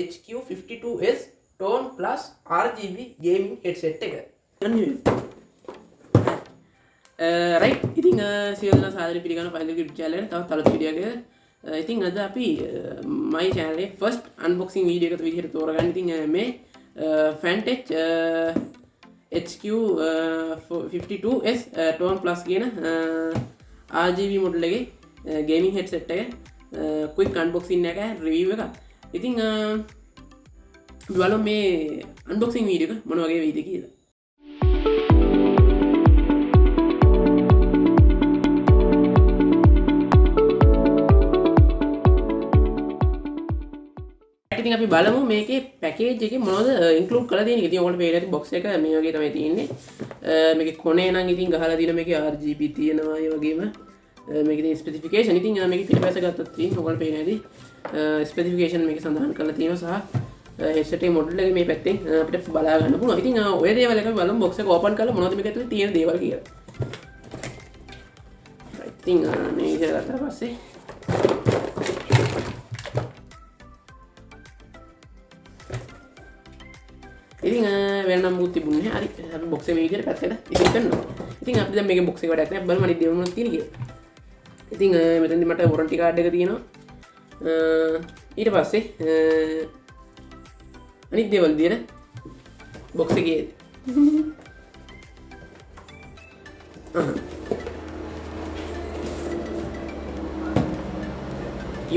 HQ52S Tone Plus RGB gaming headset එක. right ඉතින් සියලුම සාදරයෙන් පිළිගන්න ෆයිල් එක YouTube channel එකට තවත් අලුත් වීඩියෝ එකක. ඉතින් අද අපි my channel එකේ first unboxing video එකකට විදිහට තෝරගන්න. ඉතින් මේ Fantech HQ52S Tone Plus කියන RGB model එකේ gaming headset එක quick unboxing එක review එක. ඉතින් බලමු මේ unboxing video එක මොන වගේ වෙයිද කියලා. ඉතින් අපි බලමු මේකේ පැකේජ් එකේ මොනවද ඉන්ක්ලූඩ් කරලා තියෙන්නේ. ඉතින් ඔයගොල්ලෝ පේන ඇති බොක්ස් එක මේ වගේ තමයි තියෙන්නේ. මේකේ කොනේ නම් ඉතින් ගහලා තියෙන මේකේ RGB තියෙනවා. ඒ වගේම මේකේ ස්පෙસિෆිකේෂන් ඉතින් මේකේ පිටපැස ගත්තත් තියෙනවා. ඔයගොල්ලෝ පේන ඇති ස්පෙસિෆිකේෂන් මේකේ සඳහන් කරලා තියෙනවා සහ headset එකේ මොඩල් එක මේ පැත්තෙන් අපිට බලා ගන්න පුළුවන්. ඉතින් ඔය දේවල් එක බලමු බොක්ස් එක ඕපන් කරලා මොනවද මේක ඇතුලේ තියෙන දේවල් කියලා. ඉතින් මේ ඉතින් ගත්තා පස්සේ ඉතින් වෙන නම් මුත් තිබුණේ නැහැ. හරි අපි බොක්ස් එක මේ විදිහට පැත්තට ඉතින් කරනවා. ඉතින් අපි දැන් මේකේ බොක්ස් එක වැඩක් නැහැ. බලමු අනිත් දේවල් මොනවද තියෙන්නේ කියලා. ඉතින් මෙතනදී මට වොරන්ටි කාඩ් එක තියෙනවා. ඊට පස්සේ අනිත් දේවල් විදිහට බොක්ස් එකේ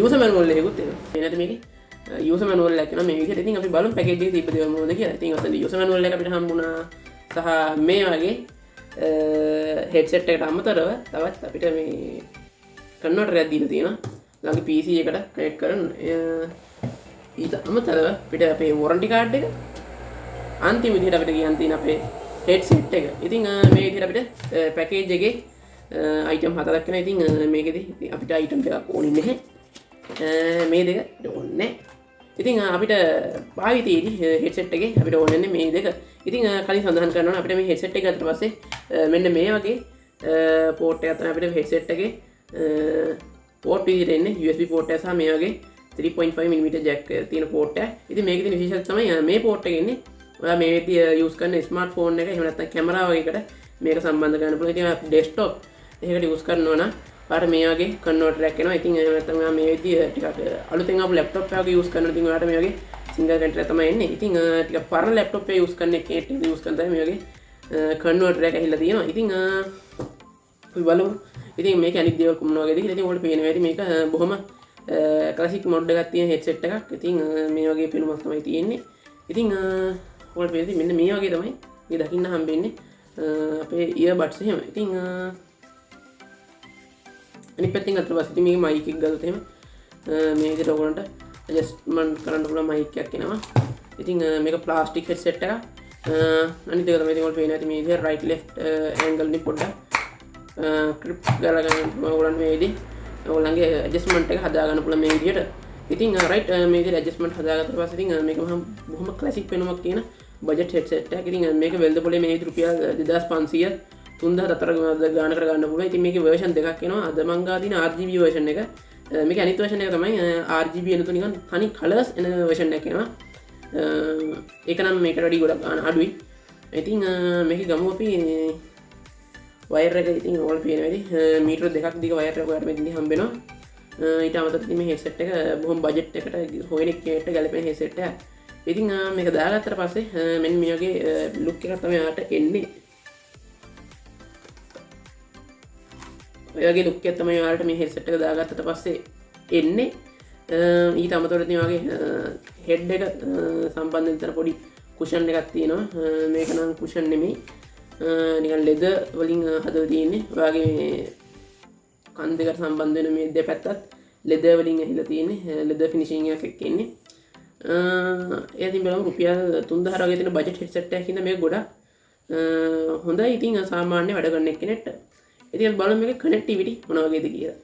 user manual එකකුත් තියෙනවා. එනද මේකේ user manual එක නම් මේ විදිහට. ඉතින් අපි බලමු පැකේජ් එකේ තිබ්බ දේවල් මොනවද කියලා. ඉතින් ඔතන user manual එක අපිට හම්බුණා. සහ මේ වගේ headset එකට අමතරව තවත් අපිට මේ converter එකක් දීලා තියෙනවා. ළඟ PC එකට connect කරන්න. ඊට අමතරව අපිට අපේ warranty card එක අන්තිම විදිහට අපිට කියන්න තියෙන අපේ headset එක. ඉතින් මේ විදිහට අපිට පැකේජ් එකේ item හතරක් වෙනවා. ඉතින් මේකෙදි අපිට item ටිකක් ඕනේ නැහැ. මේ දෙක ඕනේ. ඉතින් අපිට භාවිතයේදී headset එකේ අපිට ඕනේ මේ දෙක. ඉතින් කලින් සඳහන් කරනවා අපිට මේ headset එක ගත්ත පස්සේ මෙන්න මේ වගේ port එකක් තමයි අපිට headset එකේ port විදිහට එන්නේ. USB port එක සහ මේ වගේ 3.5mm jack තියෙන port එක. ඉතින් මේකේ තියෙන විශේෂත්වය තමයි මේ port එකේ ඉන්නේ. ඔයා මේ විදිහ use කරන smartphone එක එහෙම නැත්නම් camera වගේකට මේක සම්බන්ධ කරන්න පුළුවන්. ඉතින් desktop එකකට use කරනවා නම් පාර මේ වගේ converter එකක් එනවා. ඉතින් එහෙම නැත්නම් ඔයා මේ විදිහ ටිකක් අලුතෙන් ආපු laptop එකක use කරනවා. ඉතින් ඔයාලට මේ වගේ single connection තමයි එන්නේ. ඉතින් ටිකක් පරණ laptop එක use කරන එකේ use කරන තමයි මේ වගේ converter එක ඇහිලා තියෙනවා. ඉතින් අපි බලමු. ඉතින් මේක අනිත් දේවල් කොහොමද වගේද කියලා. ඉතින් ඔයාලට පේනවා ඇති මේක බොහොම classic model එකක් තියෙන headset එකක්. ඉතින් මේ වගේ පෙනුමක් තමයි තියෙන්නේ. ඉතින් ඔයාලට පේනවා මෙන්න මේ වගේ තමයි මේ දකින්න හම්බෙන්නේ අපේ earbuds එහෙම. ඉතින් අනිත් පැත්තෙන් අතට පස්සේ ඉතින් මේක mic එක ගත්තොත් එහෙම මේ විදිහට ඔයගොල්ලන්ට adjustment කරන්න පුළුවන් mic එකක් එනවා. ඉතින් මේක plastic headset එකක්. අනිත් එක තමයි ඉතින් ඔයාලට පේනවා ඇති මේ විදිහට right left angle නේ පොඩ්ඩක් grip ගාලා ගන්න පුළුවන් ඔයගොල්ලන්ට මේ විදිහට. ඔයගොල්ලන්ගේ adjustment එක හදා ගන්න පුළුවන් මේ විදිහට. ඉතින් right මේ විදිහට adjustment හදාගත්තට පස්සේ ඉතින් මේක බොහොම classic වෙනුමක් තියෙන budget headset එකක්. ඉතින් මේක වෙළඳ පොලේ මේ රුපියල් 2500 3000 ගාන කර ගන්න පුළුවන්. ඉතින් මේකේ version දෙකක් එනවා. අද මං ගා තියෙන RGB version එක. මේකේ අනිත් version එක තමයි RGB එනතු නිකන් තනි colors එන version එකක් එනවා. ඒක නම් මේකට වඩා ගොඩක් ගාන අඩුයි. ඉතින් මේකේ ගමු අපි wire එක. ඉතින් ඕල් පේන වෙලී මීටර දෙකක් දිග wire එක ඔයාලට මෙතනදී හම්බ වෙනවා. ඊට අමතරව ඉතින් මේ headset එක බොහොම budget එකට හොයන එකකට ගැලපෙන headset එකක්. ඉතින් මේක දාගත්තට පස්සේ මෙන්න මේ වගේ look එකක් තමයි ඔයාලට එන්නේ. ඔය වගේ look එකක් තමයි ඔයාලට මේ headset එක දාගත්තට පස්සේ එන්නේ. ඊට අමතරව ඉතින් වගේ head එක සම්බන්ධ විතර පොඩි cushion එකක් තියෙනවා. මේක නම් cushion නෙමෙයි. නිකන් leather වලින් හදලා තියෙන්නේ. ඔයාගේ කන් දෙකට සම්බන්ධ වෙන මේ දෙපැත්තත් leather වලින් ඇහිලා තියෙන්නේ. leather finishing එකක් එන්නේ. ඉතින් බලමු රුපියල් 3000 වගේ තියෙන budget headset එකක් ඉඳන් මේක ගොඩක් හොඳයි. ඉතින් සාමාන්‍ය වැඩ කරන කෙනෙක්ට. ඉතින් බලමු මේකේ connectivity මොන වගේද කියලා.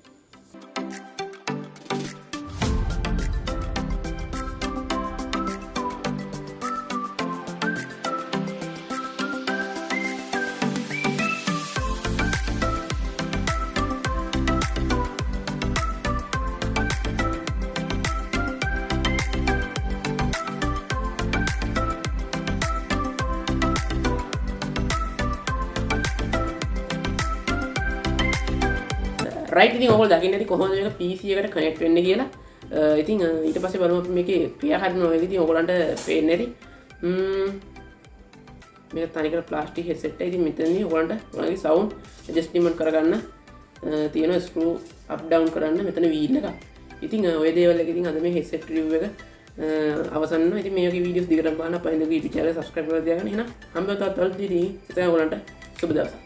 රයිට් ඉතින් ඔයගොල්ලෝ දකින්න ඇති කොහොමද මේක PC එකට කනෙක්ට් වෙන්නේ කියලා. ඉතින් ඊට පස්සේ බලමු අපි මේකේ ක්‍රියාකාරීත්වය මොකද ඉතින් ඔයගොල්ලන්ට පේන්නේ නැති. මේක තනිකර ප්ලාස්ටික් හෙඩ්සෙට් එක. ඉතින් මෙතනදී ඔයගොල්ලන්ට ඔයගොල්ලන්ගේ සවුන්ඩ් ඇඩ්ජස්ට්මන්ට් කරගන්න තියෙන ස්ක්‍රූ අප් ඩවුන් කරන්න මෙතන වීල් එක. ඉතින් ඔය දේවල් එක ඉතින් අද මේ හෙඩ්සෙට් රිවිව් එක අවසන් වෙනවා. ඉතින් මේ වගේ වීඩියෝස් දිගටම බලන්න අපේ YouTube channel subscribe කරලා තියාගන්න. එහෙනම් හම්බෙමු තවත් වීඩියෝ එකකින්. ඉතින් ඔයගොල්ලන්ට සුබ දවසක්.